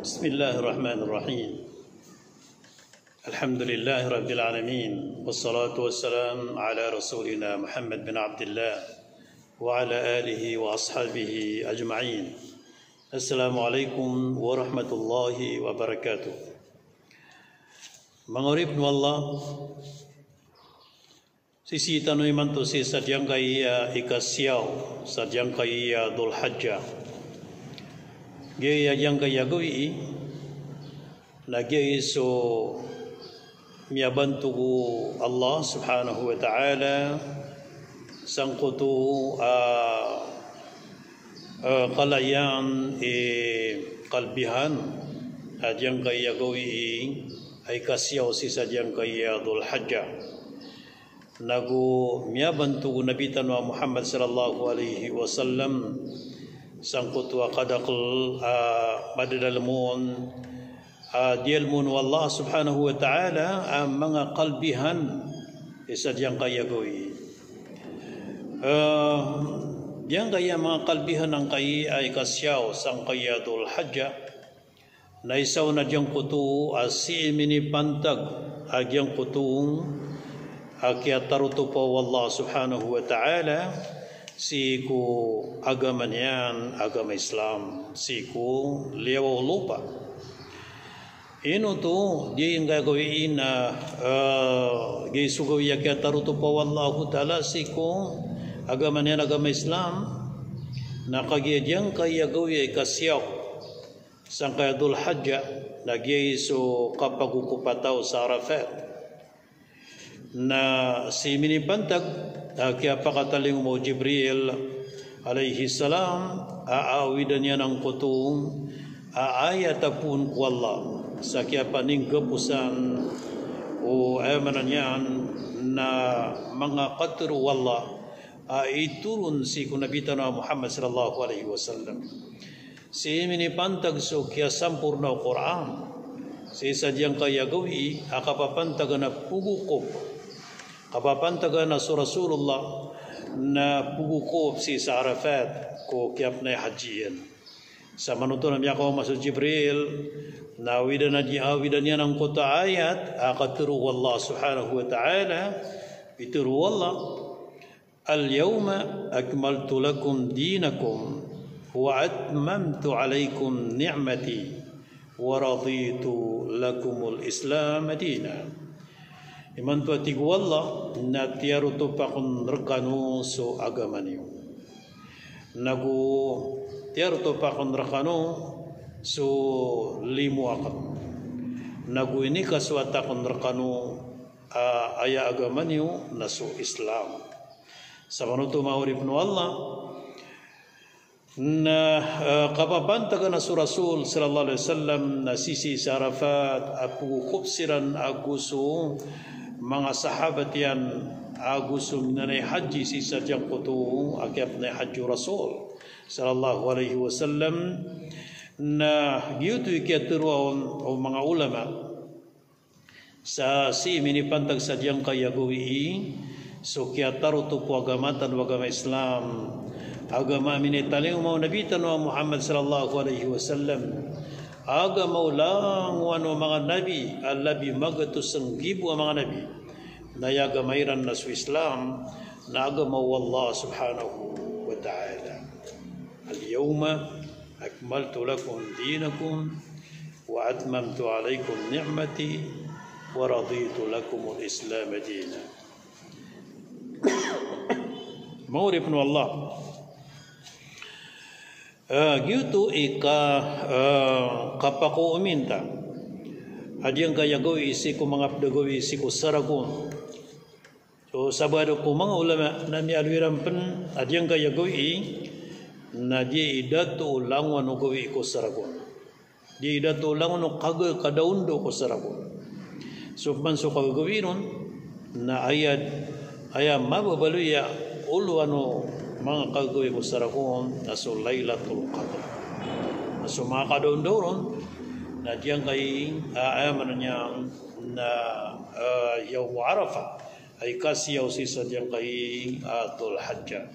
بسم الله الرحمن الرحيم الحمد لله رب العالمين والصلاة والسلام على رسولنا محمد بن عبد الله وعلى آله وأصحابه أجمعين. السلام عليكم ورحمة الله وبركاته. Mangurip nu Allah sisi tanui mantu si sadyang kaya ikasiaw sadyang kaya Dhul Hajjah gaya yang kaya gawi lagi so miabantu Allah subhanahu wa ta'ala sangkutu kalayan kalbihan sadyang kaya gawi ay kasiyaw si sadyang kaya Dhul Hajjah nagu miabantu Nabi tanwa Muhammad sallallahu alaihi wasallam sangkut wa qadaqal madadalmun dialmun wallah subhanahu wa ta'ala mga kalbihan sadyang kaya gawi yang kaya mga kalbihan ang kaya ay kasiyaw sang kaya Dhul Hajjah na isaw na diyang kutu si mini pantag agyang kutung akya taruto po wallah subhanahu wa ta'ala si ku agama niyan agama Islam si ku liyaw lupa ino to di yung gagawin na gisugaw yakya taruto po wallah ta'ala si ku agama niyan agama Islam nakagyadiyang kaya gawi kasyaw sang kaya Dhul Hajjah nagyay so kapagukupataw sa Arafat na si minipantag kaya pakataling mo Jibril alayhi salam aawidan niya ng kutong aayatapun ko Allah sa kaya paninggapusan o ayamanan niyan na mga katru wallah iturun si kunabitan na Muhammad sallallahu alaihi wasallam si minipantag so kaya sampurna Quran si sadyang kaya gawi akapapantag na pugukop kapapantag na sa Rasulullah na pugukop si sa Arafat ko kaya na hajiyan sa manuto na miya ko masud Jibril na awidan niya ng kota ayat akaturu wallah subhanahu wa ta'ala ituru wallah al-yawma akmaltu lakum dinakum wa atmamtu alaykum ni'mati wa raditu lakumul islam dina iman tu ati wallah na tiyaru to pakon rekanu so agama niyo nagu tiyaru to pakon rekanu so limu akam nagu ini kaswata kon rekanu aya agama niyo na so Islam sabano to maurip no Allah na kapapantag na sa Rasul sallallahu alaihi wasallam na sisi sa Arafat apu kupsiran aguso mga sahabat yan aguso minanay haji si sadyang kutu akyap na haji Rasul sallallahu alaihi wasallam na giyuto ikiaturuan o mga ulama sa si minipantag sadyang kaya gawi so kiataruto po agamatan wagama Islam agama minitaling mo Nabi tanwa Muhammad sallallahu alaihi wasallam agama ulang wano mga nabi alabi magatus ang gibu ang mga nabi na yagamairan na sa Islam na agama wallah subhanahu wa ta'ala al-yawma akmaltu lakum dinakum wa atmamtu alaykum ni'mati wa raditu lakum al-islam dina maurip no Allah gitu kapako uminta adiyang kaya gawi isi ko mga pdagawi isi ko saragon so sabado ko mga ulama na mialwiran pen adiyang kaya gawi na di idato langwan o gawi ko saragon di idato langwan o kadaundo ko saragon so man so kagawi nun na ayat mababaluya ulwano mga kagawin ko sa rakon na so Laylatul Qadr na so mga kadondoron na diyang kay ayaman niya na Yawm Arafah ay kasiyaw si sa diyang kay Dhul Hajjah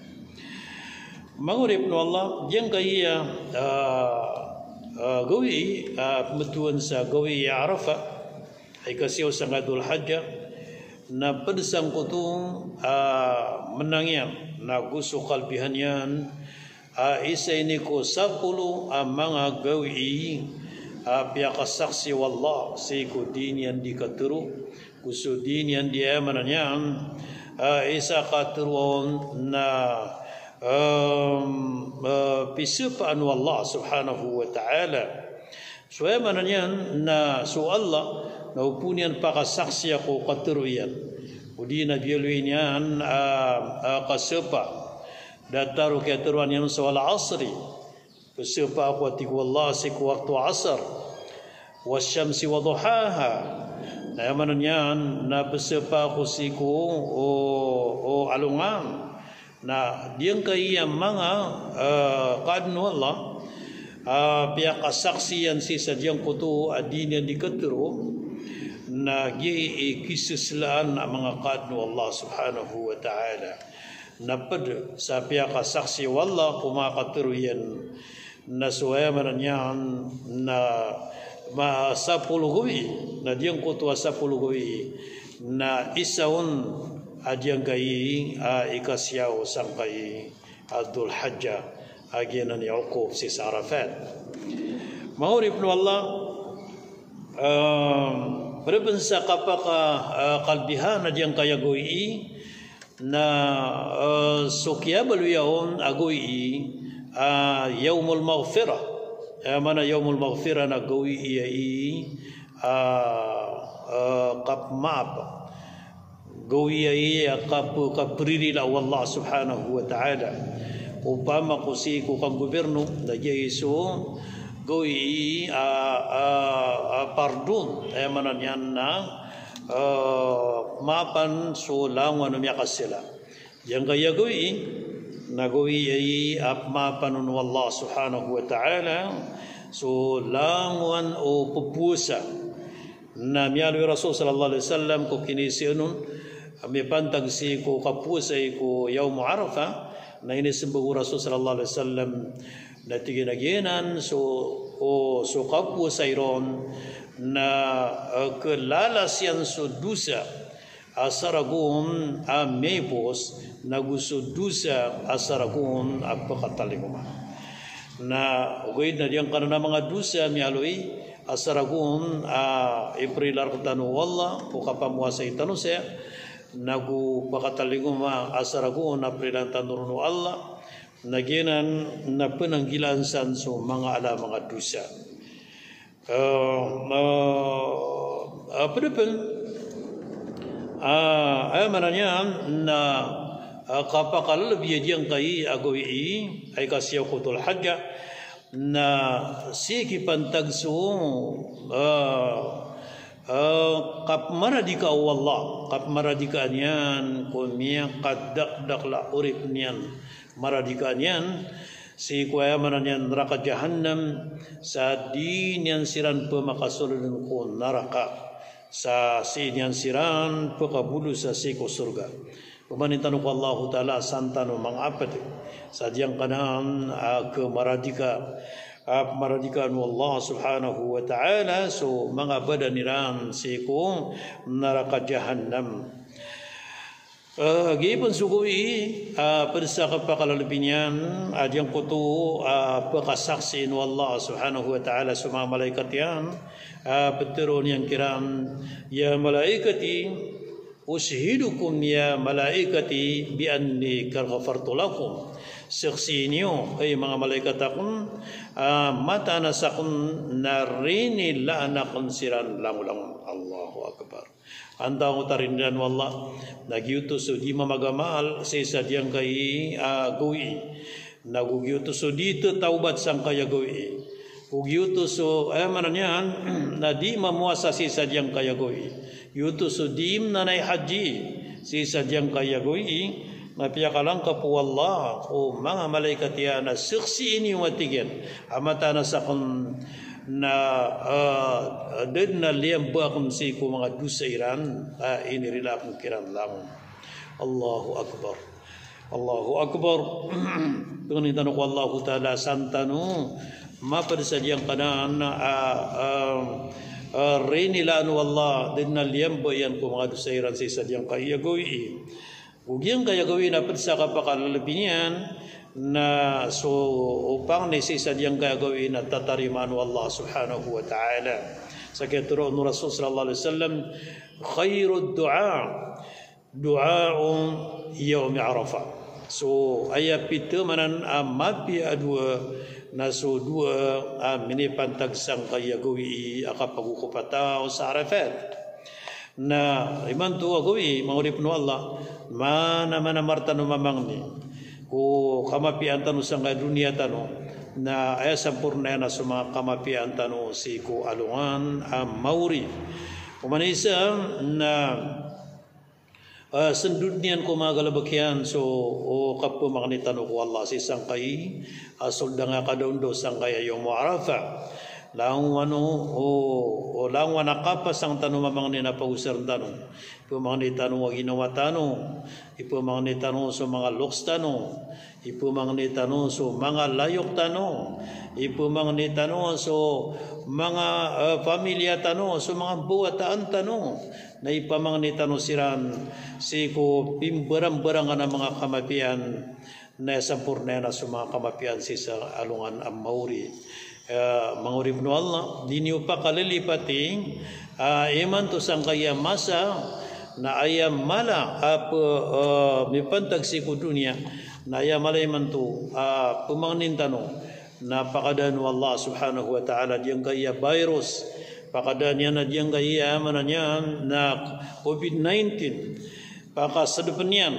Mangurip no Allah yang kaya gawi pemetuan sa gawi Arafah ay kasiyaw sa Dhul Hajjah na pedesang kutung menangyan na gusto kalbihan yan isa ini ko 10 mga gawi piyakasaksi wallah si ko din yan di katuru gusto din yan di amanan yan isa katuruan na pisupaan wallah subhanahu wa ta'ala so amanan yan na so Allah na upunian pakasaksi ako katuruyan udi na biyaluin yan kasupa dataru katuruan yan sa wala asri pisupa ako atiku Allah siku waktu asar wasyamsi wa duhaha na amanan yan na pisupa ako siku alungan na diyan kaya mga kadno Allah pihak kasaksian si sadyang kutu adin yang dikaturo na kisislaan ang mga kadno Allah subhanahu wa ta'ala napad sa pihak kasaksi wallah kumakaturo yan na suwayamanan yan na sapulugoy na diyan kutu sapulugoy na isaon adyang kay ikasyaw sang kay Dhul Hajjah agyanan ni Uqub si Arafat maurib no Allah berbensa kapaka kalbihan adyang kaya goi na sukya baluyaon agoi yaumul maghfirah mana yaumul maghfirah na goi ai kapmap gawi ay kapriri la Allah subhanahu wa ta'ala upama ko si ko kang gobyerno na Yesu gawi pardon ay manan yan na mapan so langan ng yakasila yang kaya gawi na gawi ay mapan ng Allah subhanahu wa ta'ala so langan o pupusa na miyalwi Rasul sallallahu alaihi wasallam ko kinisiunun kami pantag si ko kapusay ko yaum Arafah na inisimbahu Rasul sallallahu alaihi wasallam na tiginaginan so kapusay ron na kelalasian so dusa asaragun mepos na gusto dusa asaragun apakataliguma na ugoy na diyan kana mga dusa mialoy asaragun iprilar tanu wallah ko kapamuasay tanu saya nagu pakataliguma asaragun na prilantan nurunu Allah naginan na penanggilan sanso mga ala mga dusa Apapun mananya na kapakal lebih yang kai agoi ay kasiyaw ko Dhul Hajjah na siki pantag so kap maradika wallah kap maradika niyan kumia kadak la urip niyan maradika niyan si kuaya mananyan neraka jahannam sa din yang siran pemakasulun ko neraka sa sin yang siran pekabulu sa siko surga pemanitan ko Allah taala santano mangapat sa diang kanan ke maradika maradikan Allah subhanahu wa ta'ala so mga badaniran siko neraka jahannam gipun sugui persa kapakalalabinan adyang kutu pekasaksi nu Allah subhanahu wa ta'ala suma malaikat yan beturun yang kiram ya malaikati ushidukum ya malaikati bi anni ghafartu lakum saksiinyo ay mga malaikat akon mata nasakon narini la anakon siran lang Allahu akbar anda utarindan wallah nagyutos di mamagamal sa isa diyang kay gawi nagugyutos dito taubat sang kaya gawi ugyutos mananyan na di mamuasa sa isa diyang kaya gawi yutos dim na nay haji sa isa diyang kaya gawi napiyakalang kapu Allah o mga malaikat yan na saksi ini matigan amata na sakon na ded na liyam bakon si ko mga dusairan inirila akong kiran lang Allahu Akbar Pagkanitan ko Allah ta'ala santano mapadsadiyang kanan rinilaan wallah din na liyambo yan kung mga dusairan sa sadyang kayagawi. Ugyang kayagawi na padsa kapakalalapinan na so upang ni sadyang kayagawi na tatariman wallah subhanahu wa ta'ala. Sa kituro ng Rasul sallallahu alaihi wasallam, khairud du'a'un yawmi Arafah. So ayat pita manan mapi adua naso dua mini pantag sang kaya gawi akapagukupataw sa Arafat na iman tu gawi maurip no Allah mana martanu mamang ni ko kamapian tanu sang dunia tanu na ay sampurna na suma kamapian tanu si ko alungan mauri kumanisa na sendunian ko magalabakyan so kapo makanitan ko Allah si sangkay asol nga kadaundo sangkay yung Arafa lang lang kapas ang tanong mamang ni napausar tanong ipo makanitan wa ginawa tanong ipo makanitan so mga loks tanong ipo makanitan so mga layok tanong ipo makanitan so mga pamilya tanong so mga buwataan tanong na ipamang ni tanusiran si ko pimbarang-barang na mga kamapian na sampurna na sa mga kamapian si sa alungan ang mauri. Mangurib no Allah, diniyo pa kalilipating iman to sang kaya masa na ayam mala mipantag si ko dunia na ayam mala iman to pumangnin tanong na pakadan Allah subhanahu wa ta'ala diyang kaya virus pakadanya na diyang kaya mananya na COVID-19 paka sadupanian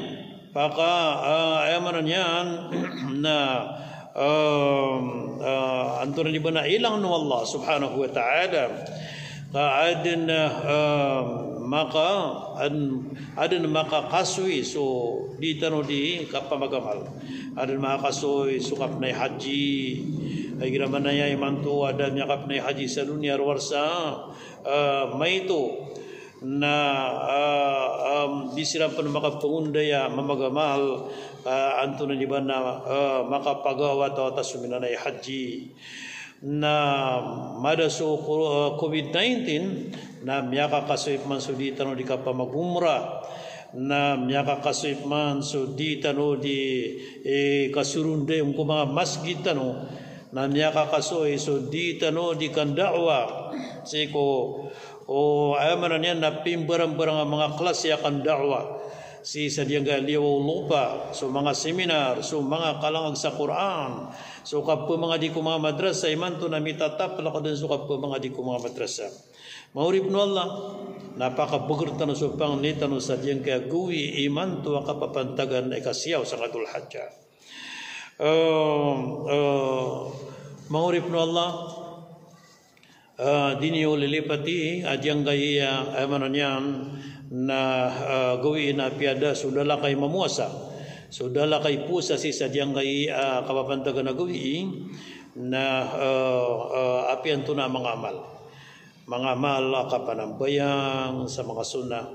paka ayamananya na anturan di bana ilang no Allah subhanahu wa ta'ala kaadin maka maka kasui so di tano di kapamagamal adin maka kasui sukap na haji ay ginaman na niya imanto ada nyakap na haji sa dunia warsa may ito na disirapan makapangundaya mamagamal anto na diba na makapagawa to atas suminanay haji na madaso COVID-19 na miyaka kasuip man so di tano di kapamagumra na miyaka kasuip man so di tano di kasurunde yung mga masjid tano na miyaka kasoy so di tano di kan da'wa siko ayaman niya na pimbarang-barang mga klase akan da'wa si sadyang galiw lupa so mga seminar so mga kalangag sa Quran so kappo mga di ko mga madrasa iman to na mitatap lako din so kappo mga di ko mga madrasa maurib no Allah napakabugur tano so panglitan no sadyang kaya guwi iman to kapapantagan ay kasiyaw sa Dhul Hijjah mangurip no Allah diniyo lilipati adyang gaya ayaman na gawin na piada sudahlah kay mamuasa sudahlah kay pusa si sadyang gaya kapapantagan na gawin na apian to na mga amal kapanambayang sa mga sunnah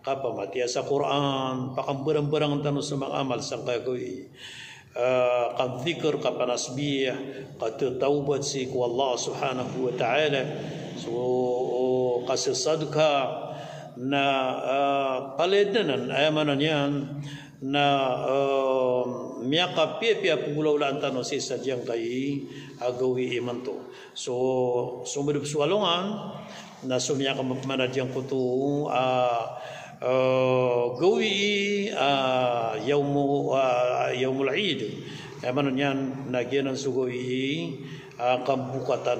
kapamatiya sa Quran pakambarang-barang tanong sa mga amal sang kagawin qad dhikr kapanasbih qad taubat si ku Allah subhanahu wa ta'ala so kasih sadka na paledanan ayamanan yan na miyaka pia pugulaw laan tano si sadyang kay agawi iman to so sumudub suwalungan na sumiyaka mapmanadyang kuto gawi yaumul Eid ayaman yan nagyan ang sugawi kambukatan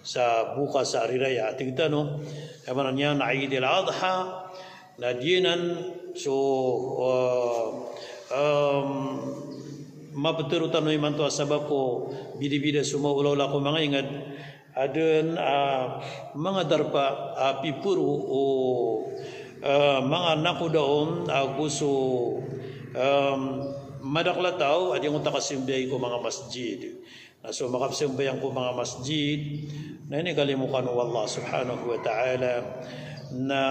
sa buka sa hari raya tigta no ayaman yan Eid al-Adha nadyanan so mapaturutan no iman to asabab ko bida-bida sumaulaw ko mga ingat adun mga darpa pipuru mga naku daon gusto madaklataw at yung takasimbay ko mga masjid so makapsimbayan ko mga masjid na inigalimukan ng Allah subhanahu wa ta'ala na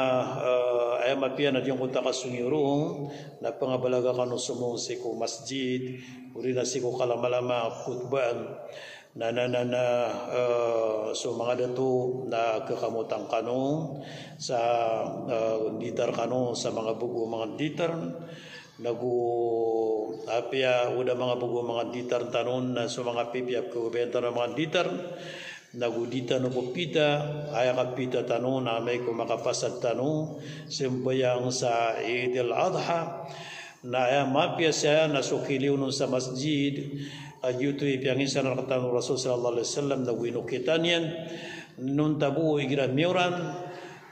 ay mapian at yung takasungirong na pangabalaga ka no sumungsi ko masjid uri na si ko kalamalama kutbaan so mga dato na kakamutang kanong sa ditar kanong sa mga bugo mga ditar nagu apia udah mga bugo mga ditar tanon na so mga pipiap ko benta mga ditar nagu dita no pita aya kapita tanon na may ko makapasad tanon sembayang sa Idul Adha na aya mapia saya nasukiliw nun sa masjid ayutu ipiangisan ang katang Rasul sallallahu alaihi wasallam na winukitan yan nun tabu igira miuran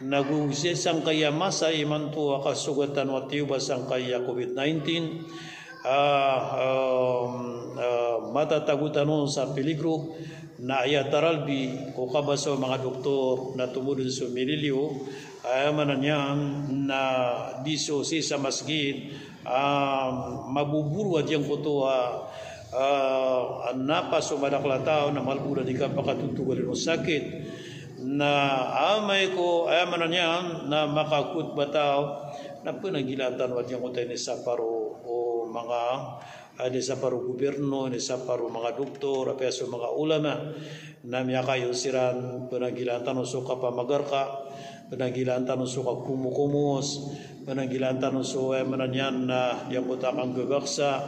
nagugsi sang kaya masa iman tu akasugatan wa tiuba sang kaya COVID-19 mata tagutan sa peligro na ayataralbi ko kabaso mga doktor na tumudon sa mililyo ayamanan yan na diso si sa masjid mabuburu at yung kutuwa napas sumadaklatao na malbura di ka pakatutugal ng sakit na amay ko ayamanan niyan na makakut bataw na pinagilatan wat yung kutay ni saparo o mga ni saparo gobyerno ni saparo mga doktor apeso mga ulama na miyakayon siran pinagilatan o suka pamagarka pinagilatan o suka kumukumos pinagilatan o suka ayamanan niyan na yung kutakang gagaksa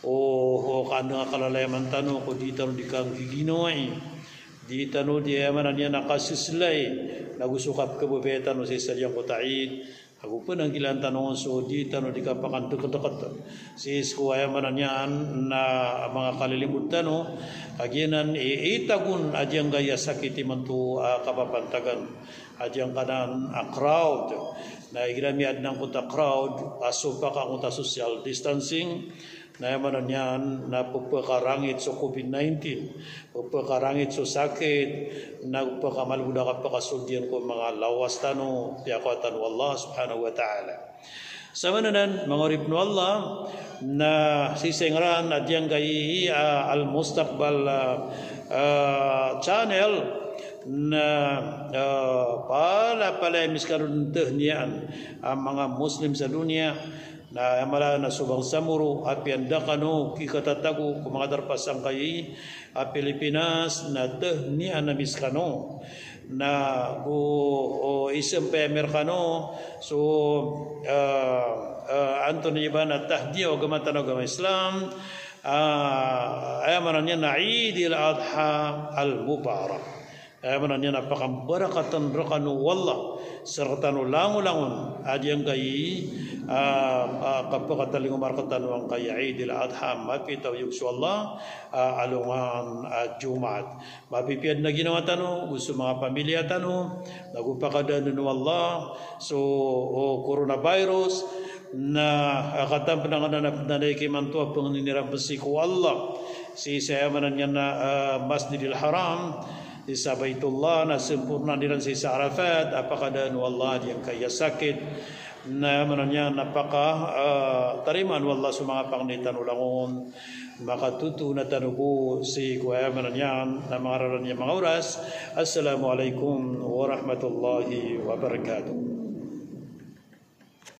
o kano nga kalalayaman tano ko di tano di kang giginoy di tano di amanan niya nakasislay nagusukap kabubetan o sa sadyang kutaid ako po nang ilan tanong so di tano di ka pakantukat sis ko ayamanan niya na mga kalilimut tano kaginan itagun adyang gaya sakiti man to kapapantagan adyang kanan crowd na igramiad ng kuta crowd aso pa kang kuta social distancing na yaman niyan na pagpakarangit sa COVID-19, pagpakarangit sa sakit, na pagpakamalbuda ka pakasuldian ko mga lawas tano, piyakatan Allah subhanahu wa ta'ala. Sa mananan, mga ribno Allah, na sisengran at yang gayi al-Mustaqbal channel, na pala miskarun tehnian ang mga Muslim sa dunia, na amala na subang samuro api andakano kikatatago kumangadar pasang kay Pilipinas na ni anamiskano na go isang Amerikano so Anthony Iban at tahdiya o gamatan o gamay Islam ayamanan niya na Idul Adha al-Mubarak ayamanan niya napakabarakatan rakanu wallah sertanu langun-langun adyang kay kapakataling umarkatan wang kaya Idul Adha mapitaw yugso Allah alungan Jumat mapipiad na ginawa tano gusto mga pamilya tano nagupakadan no Allah so coronavirus na katam pananganap na naikimantua panganinirang pasiko Allah si sayamanan niya na Masjidil Haram di sa Baitullah na sempurna diran sa Arafat apakadaan wallah yang kaya sakit na mananya napaka tariman wallah sa mga panganitan ulangon makatuto na tanubo si kuya mananya na mga raran niya mga oras. Assalamualaikum warahmatullahi wabarakatuh.